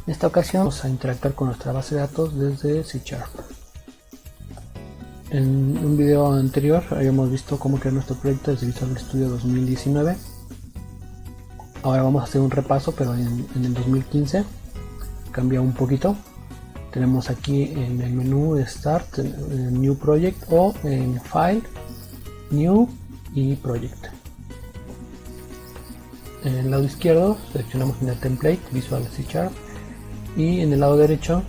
En esta ocasión vamos a interactuar con nuestra base de datos desde C#. En un video anterior habíamos visto cómo crear nuestro proyecto desde Visual Studio 2019. Ahora vamos a hacer un repaso, pero en el 2015 cambia un poquito. Tenemos aquí en el menú de Start, New Project, o en File, New y Project. En el lado izquierdo seleccionamos en el template Visual C# y en el lado derecho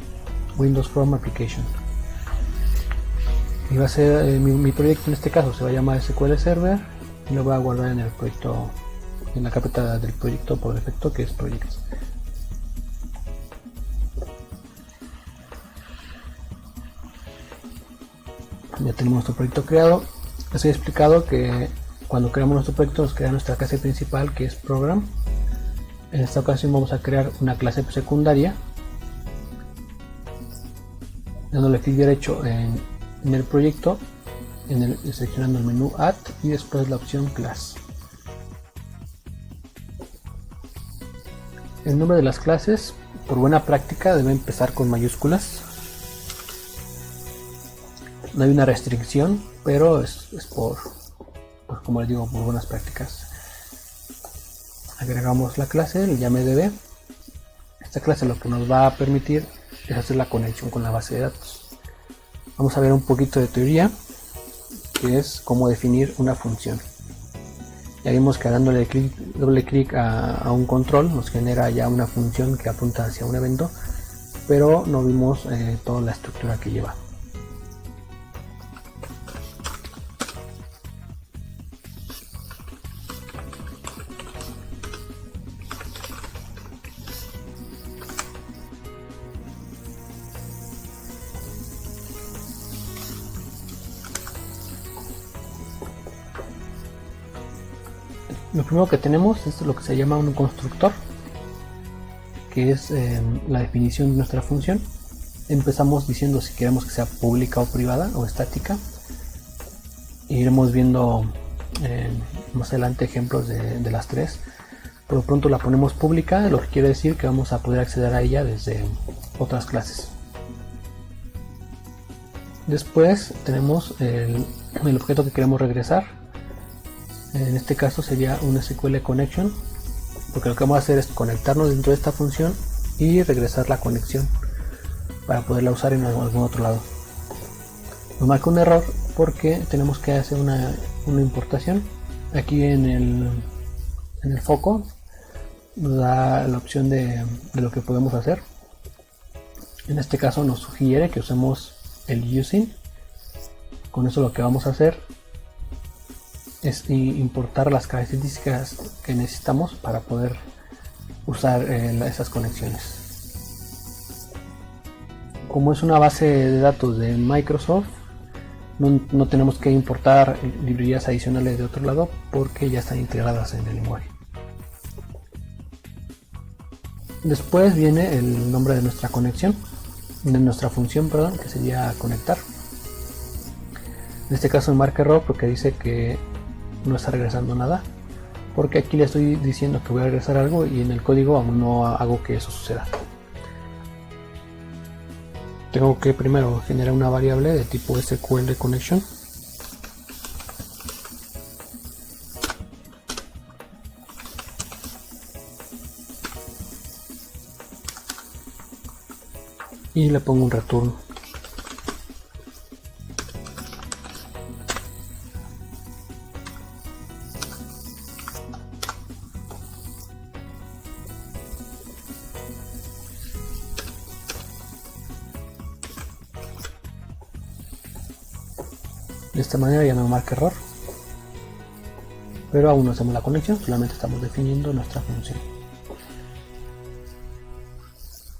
Windows Form Application. Y va a ser mi proyecto, en este caso se va a llamar SQL Server y lo voy a guardar en el proyecto, en la carpeta del proyecto por defecto, que es Projects. Ya tenemos nuestro proyecto creado. Les he explicado que cuando creamos nuestro proyecto nos crea nuestra clase principal, que es Program. En esta ocasión vamos a crear una clase secundaria, dándole clic derecho en el proyecto, seleccionando el menú Add y después la opción Class. El nombre de las clases, por buena práctica, debe empezar con mayúsculas. No hay una restricción, pero es por, como les digo, por buenas prácticas. Agregamos la clase, le llame DB. Esta clase lo que nos va a permitir es hacer la conexión con la base de datos. Vamos a ver un poquito de teoría, que es cómo definir una función. Ya vimos que dándole doble clic a un control nos genera ya una función que apunta hacia un evento, pero no vimos toda la estructura que lleva. Lo primero que tenemos es lo que se llama un constructor, que es la definición de nuestra función. Empezamos diciendo si queremos que sea pública o privada o estática. Iremos viendo más adelante ejemplos de las tres. Por lo pronto la ponemos pública, lo que quiere decir que vamos a poder acceder a ella desde otras clases. Después tenemos el objeto que queremos regresar. En este caso sería un SQL Connection, porque lo que vamos a hacer es conectarnos dentro de esta función y regresar la conexión para poderla usar en algún otro lado. Nos marca un error porque tenemos que hacer una importación. Aquí en el foco nos da la opción de lo que podemos hacer. En este caso nos sugiere que usemos el using. Con eso lo que vamos a hacer es importar las características que necesitamos para poder usar esas conexiones. Como es una base de datos de Microsoft, no tenemos que importar librerías adicionales de otro lado porque ya están integradas en el lenguaje. Después viene el nombre de nuestra conexión, de nuestra función, perdón, que sería conectar. En este caso me marca error porque dice que no está regresando nada, porque aquí le estoy diciendo que voy a regresar algo y en el código aún no hago que eso suceda. Tengo que primero generar una variable de tipo SQL Connection. Y le pongo un return. De esta manera ya no marca error, pero aún no hacemos la conexión, solamente estamos definiendo nuestra función.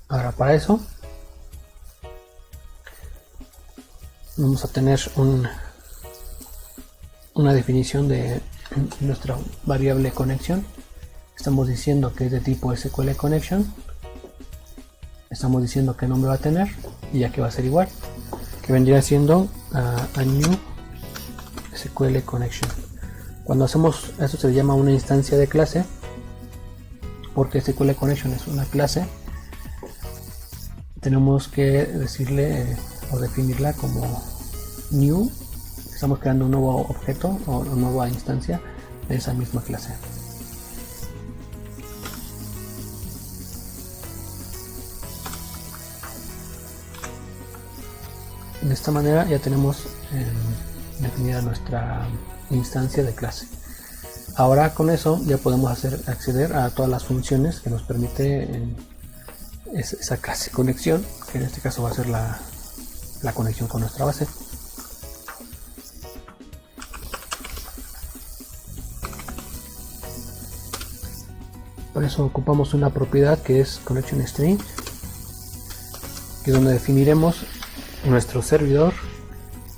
Ahora para eso vamos a tener una definición de nuestra variable conexión. Estamos diciendo que es de tipo SQL Connection, estamos diciendo qué nombre va a tener y ya que va a ser igual, que vendría siendo a new SQL Connection. Cuando hacemos eso se le llama una instancia de clase, porque SQL Connection es una clase tenemos que decirle o definirla como new. Estamos creando un nuevo objeto o una nueva instancia de esa misma clase. De esta manera ya tenemos definida nuestra instancia de clase. Ahora con eso ya podemos acceder a todas las funciones que nos permite esa clase conexión, que en este caso va a ser la conexión con nuestra base. Por eso ocupamos una propiedad que es connection string, que es donde definiremos nuestro servidor,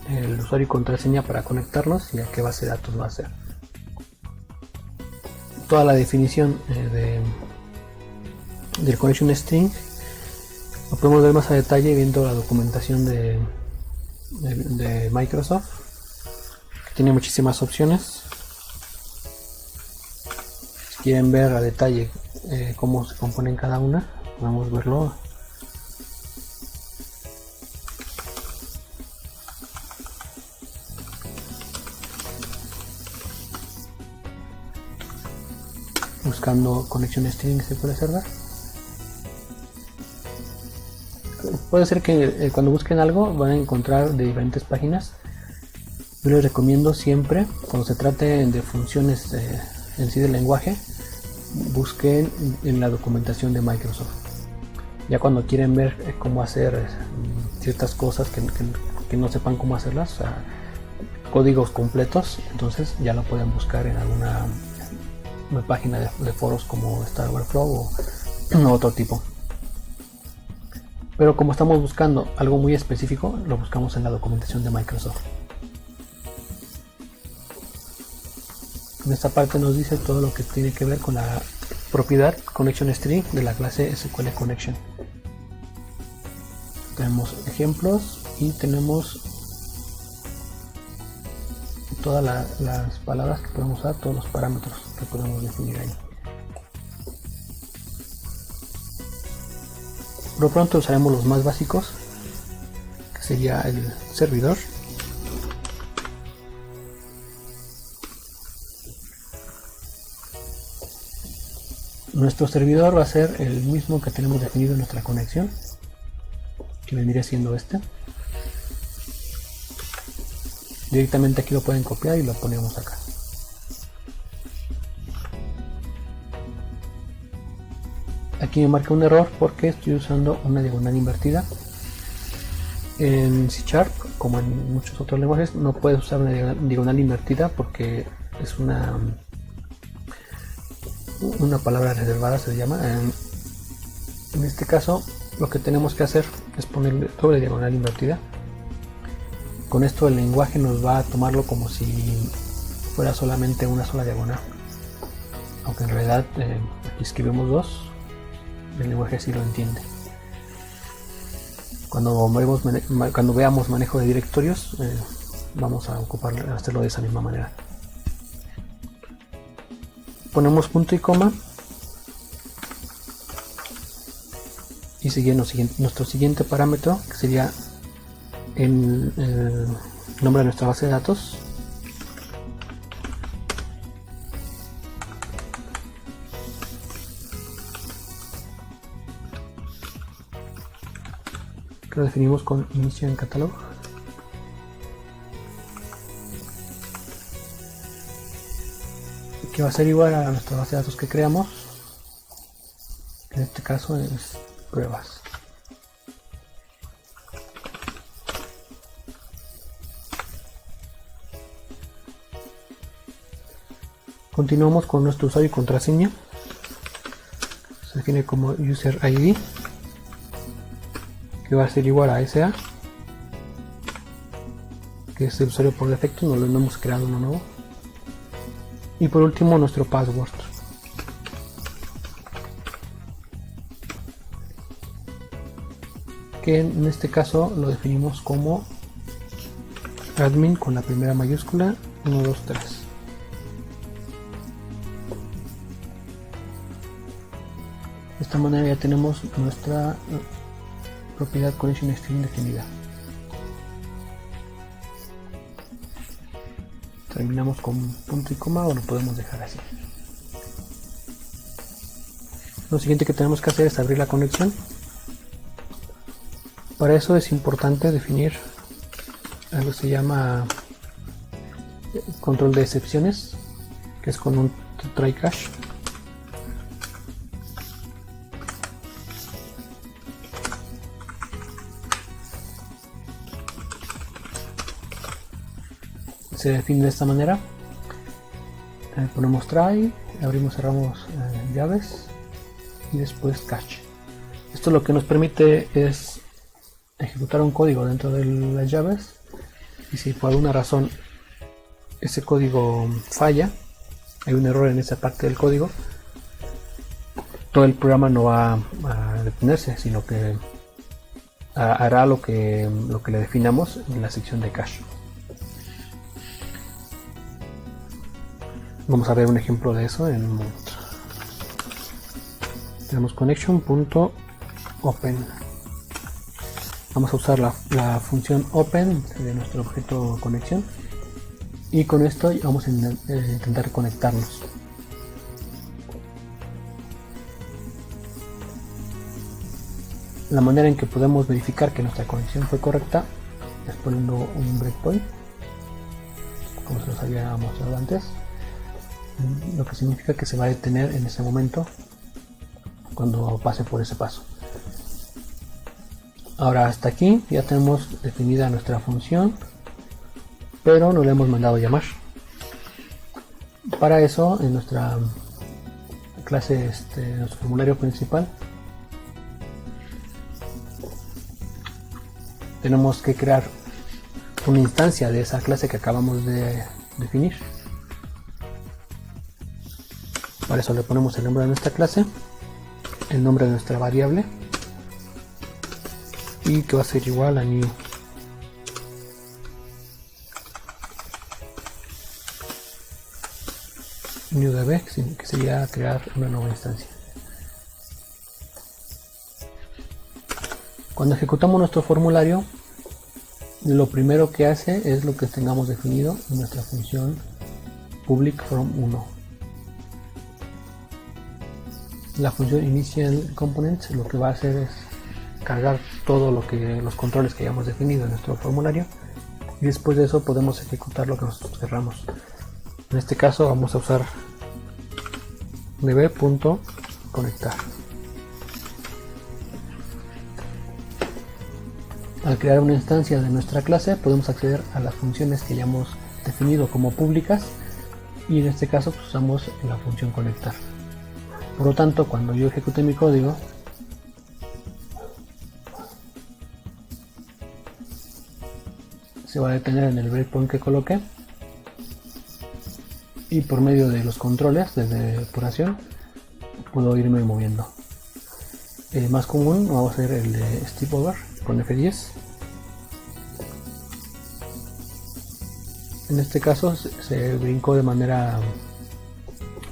el usuario y contraseña para conectarnos y a qué base de datos va a ser. Toda la definición del connection string lo podemos ver más a detalle viendo la documentación de Microsoft, que tiene muchísimas opciones. Si quieren ver a detalle cómo se componen cada una, podemos verlo. Buscando connection string se puede observar. Puede ser que cuando busquen algo van a encontrar de diferentes páginas. Yo les recomiendo siempre, cuando se trate de funciones en sí del lenguaje, busquen en la documentación de Microsoft. Ya cuando quieren ver cómo hacer ciertas cosas que no sepan cómo hacerlas, o sea, códigos completos, entonces ya lo pueden buscar en alguna página de foros como Stack Overflow o otro tipo. Pero como estamos buscando algo muy específico, lo buscamos en la documentación de Microsoft. En esta parte nos dice todo lo que tiene que ver con la propiedad connection string de la clase SQL Connection. Tenemos ejemplos y tenemos todas las palabras que podemos usar, todos los parámetros que podemos definir ahí. Por lo pronto usaremos los más básicos, que sería el servidor. Nuestro servidor va a ser el mismo que tenemos definido en nuestra conexión, que vendría siendo este. Directamente aquí lo pueden copiar y lo ponemos acá. Aquí me marca un error porque estoy usando una diagonal invertida. En C#, como en muchos otros lenguajes, no puedes usar una diagonal invertida porque es una palabra reservada, se llama. En este caso lo que tenemos que hacer es ponerle doble diagonal invertida. Con esto el lenguaje nos va a tomarlo como si fuera solamente una sola diagonal, aunque en realidad aquí escribimos dos, el lenguaje sí lo entiende. Cuando veamos manejo de directorios, vamos a hacerlo de esa misma manera. Ponemos punto y coma y siguiendo nuestro siguiente parámetro, que sería el nombre de nuestra base de datos. Que lo definimos con inicio en catalog. Que va a ser igual a nuestra base de datos que creamos. En este caso es pruebas. Continuamos con nuestro usuario y contraseña. Se define como user ID, que va a ser igual a SA, que es el usuario por defecto, no hemos creado uno nuevo. Y por último nuestro password, que en este caso lo definimos como admin con la primera mayúscula 1, 2, 3. De esta manera ya tenemos propiedad connection string definida. Terminamos con punto y coma o lo podemos dejar así. Lo siguiente que tenemos que hacer es abrir la conexión. Para eso es importante definir algo que se llama control de excepciones, que es con un try catch. Se define de esta manera. Ponemos try, abrimos, cerramos llaves y después catch. Esto lo que nos permite es ejecutar un código dentro de las llaves, y si por alguna razón ese código falla, hay un error en esa parte del código, todo el programa no va a detenerse, sino que hará lo que le definamos en la sección de cache. Vamos a ver un ejemplo de eso en un momento. Tenemos connection.open. Vamos a usar la función open de nuestro objeto conexión, y con esto vamos a intentar conectarnos. La manera en que podemos verificar que nuestra conexión fue correcta es poniendo un breakpoint, como se los había mostrado antes, lo que significa que se va a detener en ese momento cuando pase por ese paso. Ahora, hasta aquí ya tenemos definida nuestra función, pero no le hemos mandado llamar. Para eso, en nuestra clase, nuestro formulario principal, tenemos que crear una instancia de esa clase que acabamos de definir. Para eso le ponemos el nombre de nuestra clase, el nombre de nuestra variable, y que va a ser igual a new. NewDB, que sería crear una nueva instancia. Cuando ejecutamos nuestro formulario, lo primero que hace es lo que tengamos definido en nuestra función public from 1. La función initial components lo que va a hacer es cargar todo los controles que hayamos definido en nuestro formulario, y después de eso podemos ejecutar lo que nosotros querramos. En este caso vamos a usar db.conectar. Al crear una instancia de nuestra clase podemos acceder a las funciones que hayamos definido como públicas, y en este caso pues, usamos la función conectar. Por lo tanto, cuando yo ejecute mi código, se va a detener en el breakpoint que coloqué, y por medio de los controles desde depuración puedo irme moviendo. El más común vamos a hacer el de Step Over con F10. En este caso se brincó de manera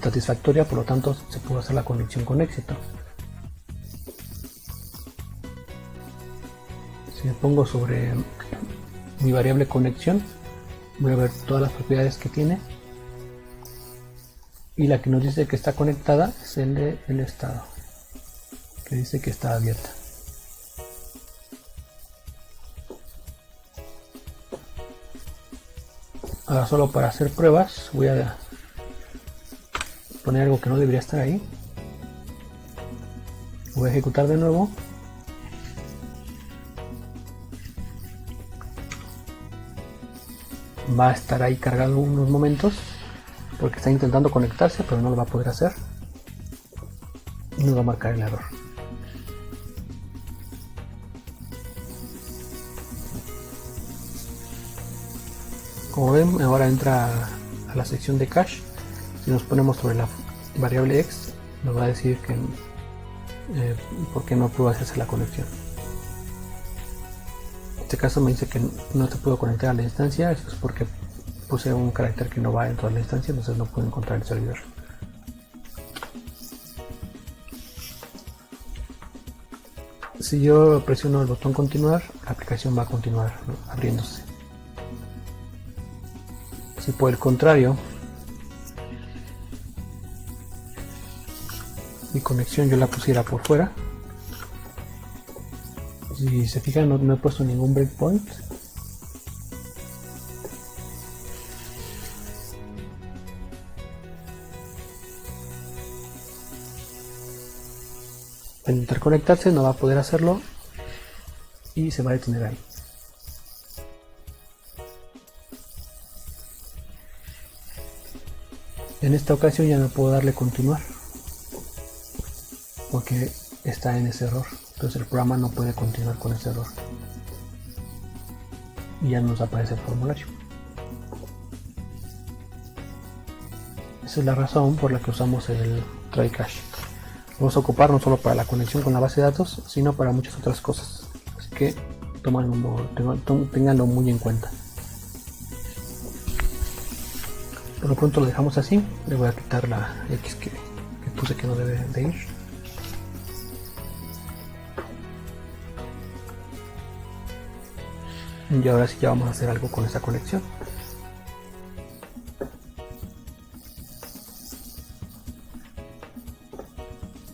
satisfactoria, por lo tanto se pudo hacer la conexión con éxito. Si me pongo sobre mi variable conexión, voy a ver todas las propiedades que tiene, y la que nos dice que está conectada es el de el estado, que dice que está abierta. Ahora, solo para hacer pruebas, voy a poner algo que no debería estar ahí. Voy a ejecutar de nuevo. Va a estar ahí cargando unos momentos porque está intentando conectarse, pero no lo va a poder hacer y nos va a marcar el error. Como ven, ahora entra a la sección de cache. Si nos ponemos sobre la variable x, nos va a decir que por qué no pudo hacerse la conexión. En este caso me dice que no se pudo conectar a la instancia. Eso es porque puse un carácter que no va dentro de la instancia, entonces no puedo encontrar el servidor. Si yo presiono el botón continuar, la aplicación va a continuar abriéndose. Si por el contrario mi conexión yo la pusiera por fuera, si se fijan no he puesto ningún breakpoint. Al intentar conectarse no va a poder hacerlo y se va a detener ahí. En esta ocasión ya no puedo darle continuar porque está en ese error, entonces el programa no puede continuar con ese error y ya nos aparece el formulario. Esa es la razón por la que usamos el try cache. Lo vamos a ocupar no solo para la conexión con la base de datos, sino para muchas otras cosas, así que ténganlo muy en cuenta. Por lo pronto lo dejamos así. Le voy a quitar la X que puse que no debe de ir. Y ahora sí ya vamos a hacer algo con esta conexión.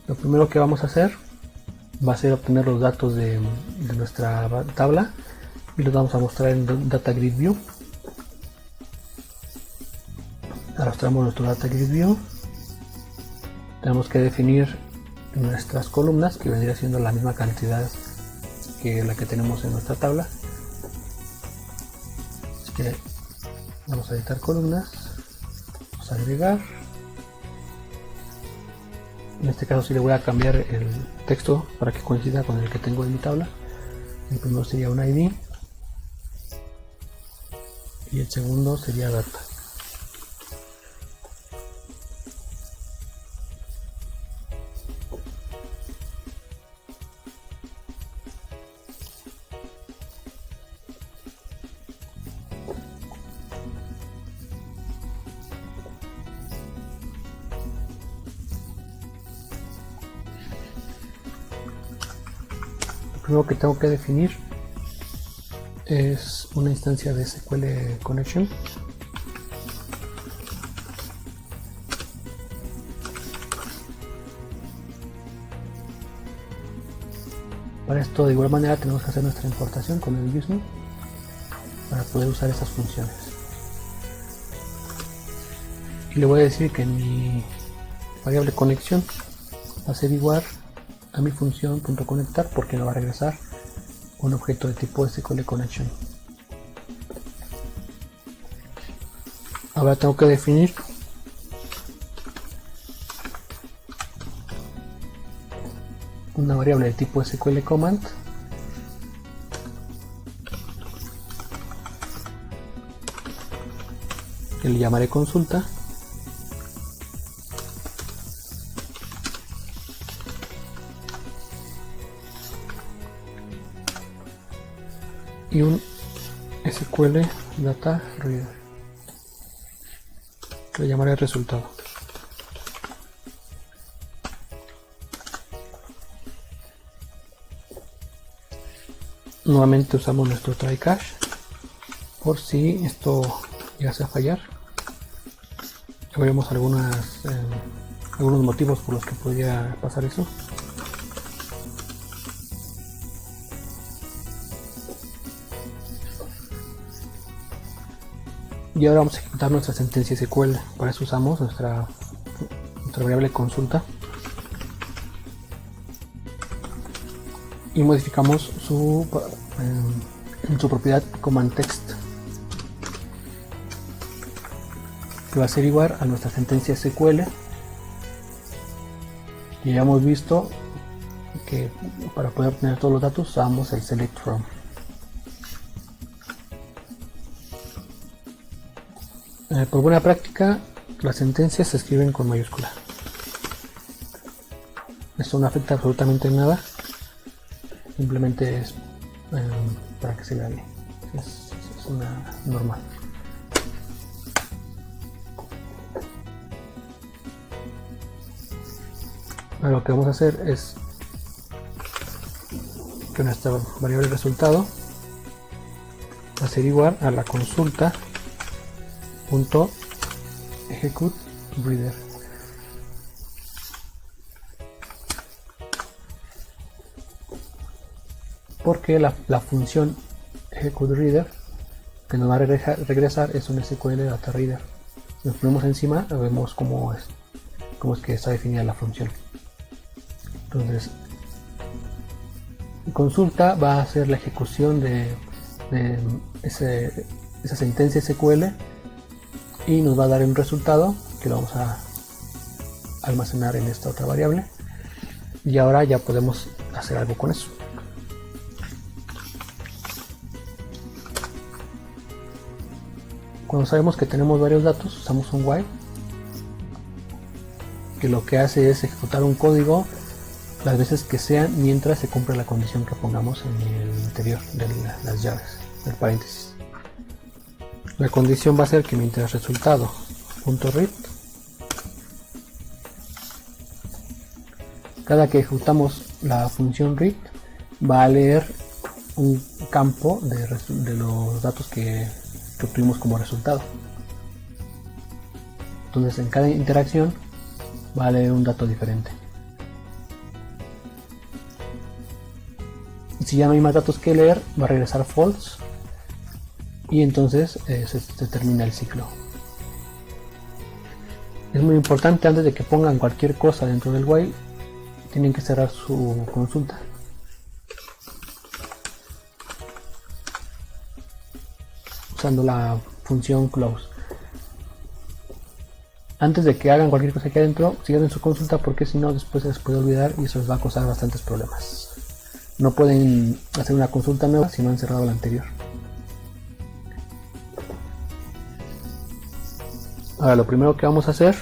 Lo primero que vamos a hacer va a ser obtener los datos de nuestra tabla y los vamos a mostrar en Data Grid View. Arrastramos nuestro Data Grid View. Tenemos que definir nuestras columnas, que vendría siendo la misma cantidad que la que tenemos en nuestra tabla. Así que vamos a editar columnas, vamos a agregar. En este caso sí le voy a cambiar el texto para que coincida con el que tengo en mi tabla. El primero sería un ID y el segundo sería data. Lo primero que tengo que definir es una instancia de SQL Connection. Para esto de igual manera tenemos que hacer nuestra importación con el useName para poder usar esas funciones. Y le voy a decir que mi variable conexión va a ser igual a mi función .conectar porque me va a regresar un objeto de tipo SQL Connection. Ahora tengo que definir una variable de tipo SQL Command que le llamaré consulta. Y un SQL Data Reader que le llamaré resultado. Nuevamente usamos nuestro try cache por si esto llegase a fallar. Ya veremos algunos motivos por los que podría pasar eso. Y ahora vamos a ejecutar nuestra sentencia SQL. Para eso usamos nuestra variable consulta y modificamos su propiedad command text, que va a ser igual a nuestra sentencia SQL. Y ya hemos visto que para poder obtener todos los datos usamos el select from. Por buena práctica, las sentencias se escriben con mayúscula. Esto no afecta absolutamente nada, simplemente es para que se vea bien. Es una normal. Ahora lo que vamos a hacer es que nuestra variable resultado va a ser igual a la consulta punto execute reader. Porque la función execute reader que nos va a regresar es un SQL data reader. Si nos ponemos encima vemos cómo es que está definida la función. Entonces, consulta va a hacer la ejecución de esa sentencia SQL y nos va a dar un resultado que lo vamos a almacenar en esta otra variable, y ahora ya podemos hacer algo con eso. Cuando sabemos que tenemos varios datos, usamos un while que lo que hace es ejecutar un código las veces que sean mientras se cumpla la condición que pongamos en el interior de las llaves del paréntesis. La condición va a ser que mientras resultado.read, cada que ejecutamos la función read va a leer un campo de los datos que obtuvimos como resultado. Entonces en cada interacción va a leer un dato diferente. Y si ya no hay más datos que leer, va a regresar false y entonces se termina el ciclo. Es muy importante, antes de que pongan cualquier cosa dentro del while, tienen que cerrar su consulta. Usando la función close. Antes de que hagan cualquier cosa aquí adentro, cierren su consulta, porque si no después se les puede olvidar y eso les va a causar bastantes problemas. No pueden hacer una consulta nueva si no han cerrado la anterior. Ahora lo primero que vamos a hacer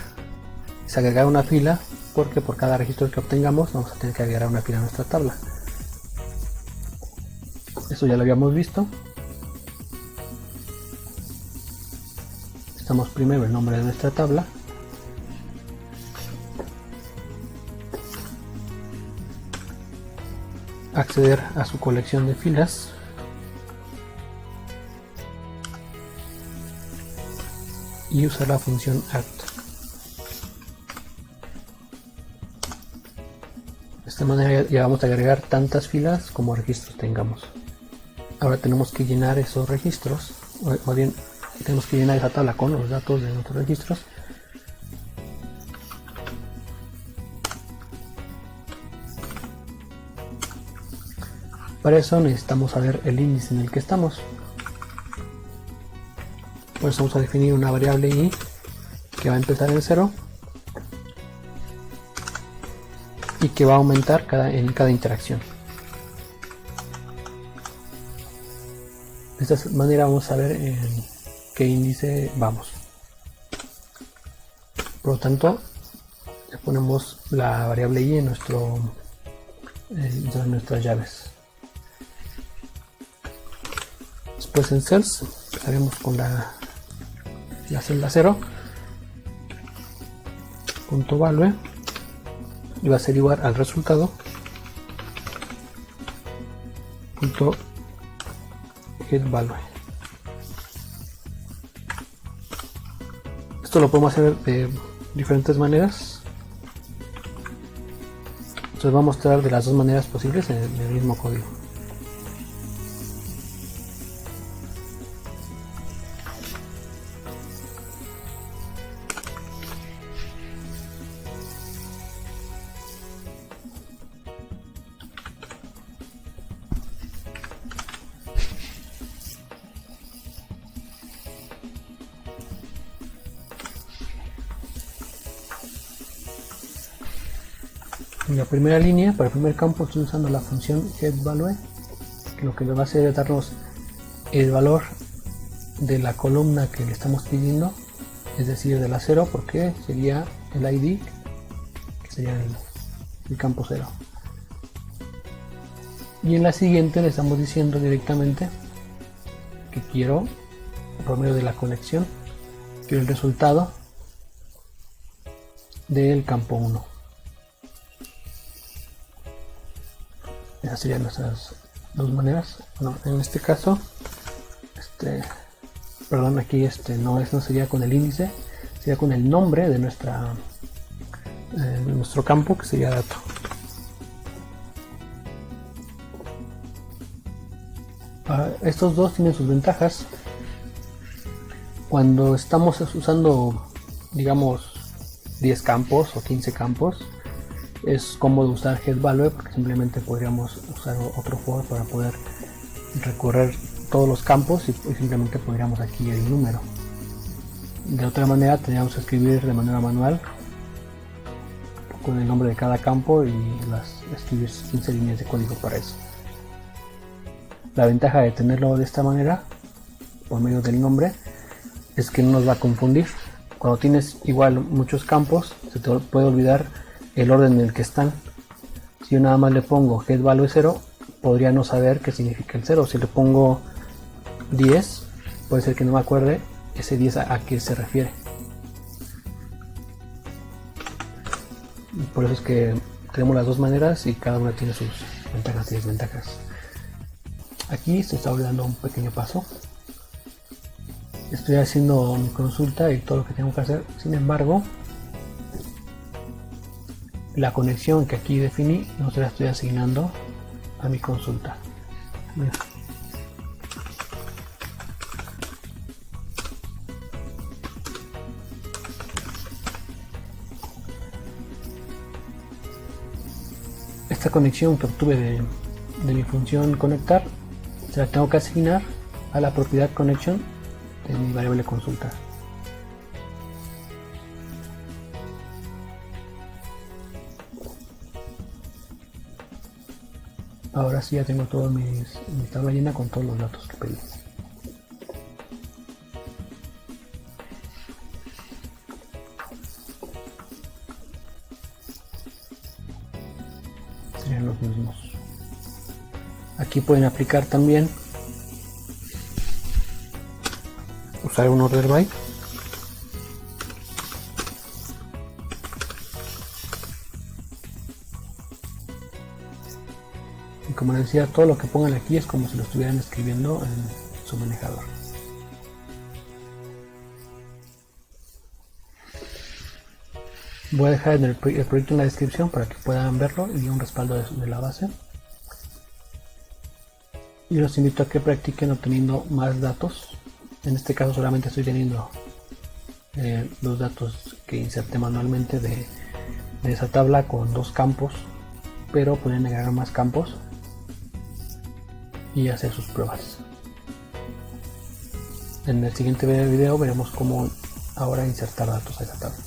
es agregar una fila, porque por cada registro que obtengamos vamos a tener que agregar una fila a nuestra tabla. Eso ya lo habíamos visto. Necesitamos primero el nombre de nuestra tabla. Acceder a su colección de filas. Y usar la función add. De esta manera ya vamos a agregar tantas filas como registros tengamos. Ahora tenemos que llenar esos registros, o más bien tenemos que llenar esa tabla con los datos de nuestros registros. Para eso necesitamos saber el índice en el que estamos. Por eso vamos a definir una variable i que va a empezar en 0 y que va a aumentar en cada interacción. De esta manera vamos a ver en qué índice vamos. Por lo tanto, le ponemos la variable i en nuestras llaves. Después en cells empezaremos con la celda 0 punto value y va a ser igual al resultado punto get value. Esto lo podemos hacer de diferentes maneras. Entonces voy a mostrar de las dos maneras posibles en el mismo código. En la primera línea, para el primer campo, estoy usando la función getValue, que lo que nos va a hacer es darnos el valor de la columna que le estamos pidiendo, es decir, de la 0, porque sería el ID, que sería el campo 0. Y en la siguiente le estamos diciendo directamente que quiero, por medio de la conexión, quiero el resultado del campo 1. Esas serían dos maneras. Bueno, en este caso, perdón, aquí no sería con el índice, sería con el nombre de nuestro campo, que sería dato. Estos dos tienen sus ventajas. Cuando estamos usando, digamos, 10 campos o 15 campos, es cómodo usar getValue, porque simplemente podríamos usar otro for para poder recorrer todos los campos y simplemente podríamos aquí el número. De otra manera tendríamos que escribir de manera manual con el nombre de cada campo y escribir 15 líneas de código para eso. La ventaja de tenerlo de esta manera, por medio del nombre, es que no nos va a confundir. Cuando tienes igual muchos campos, se te puede olvidar el orden en el que están. Si yo nada más le pongo getValue 0, podría no saber qué significa el 0. Si le pongo 10, puede ser que no me acuerde ese 10 a qué se refiere. Y por eso es que tenemos las dos maneras y cada una tiene sus ventajas y desventajas. Aquí se está olvidando un pequeño paso. Estoy haciendo mi consulta y todo lo que tengo que hacer. Sin embargo, la conexión que aquí definí no se la estoy asignando a mi consulta. Mira. Esta conexión que obtuve de mi función conectar se la tengo que asignar a la propiedad connection de mi variable consulta. Ahora sí ya tengo todo mi tabla llena con todos los datos que pedí. Serían los mismos. Aquí pueden aplicar también usar un order by. Y como les decía, todo lo que pongan aquí es como si lo estuvieran escribiendo en su manejador. Voy a dejar el proyecto en la descripción para que puedan verlo y un respaldo de la base. Y los invito a que practiquen obteniendo más datos. En este caso solamente estoy teniendo los datos que inserté manualmente de esa tabla con 2 campos, pero pueden agregar más campos y hacer sus pruebas. En el siguiente video veremos cómo ahora insertar datos a esa tabla.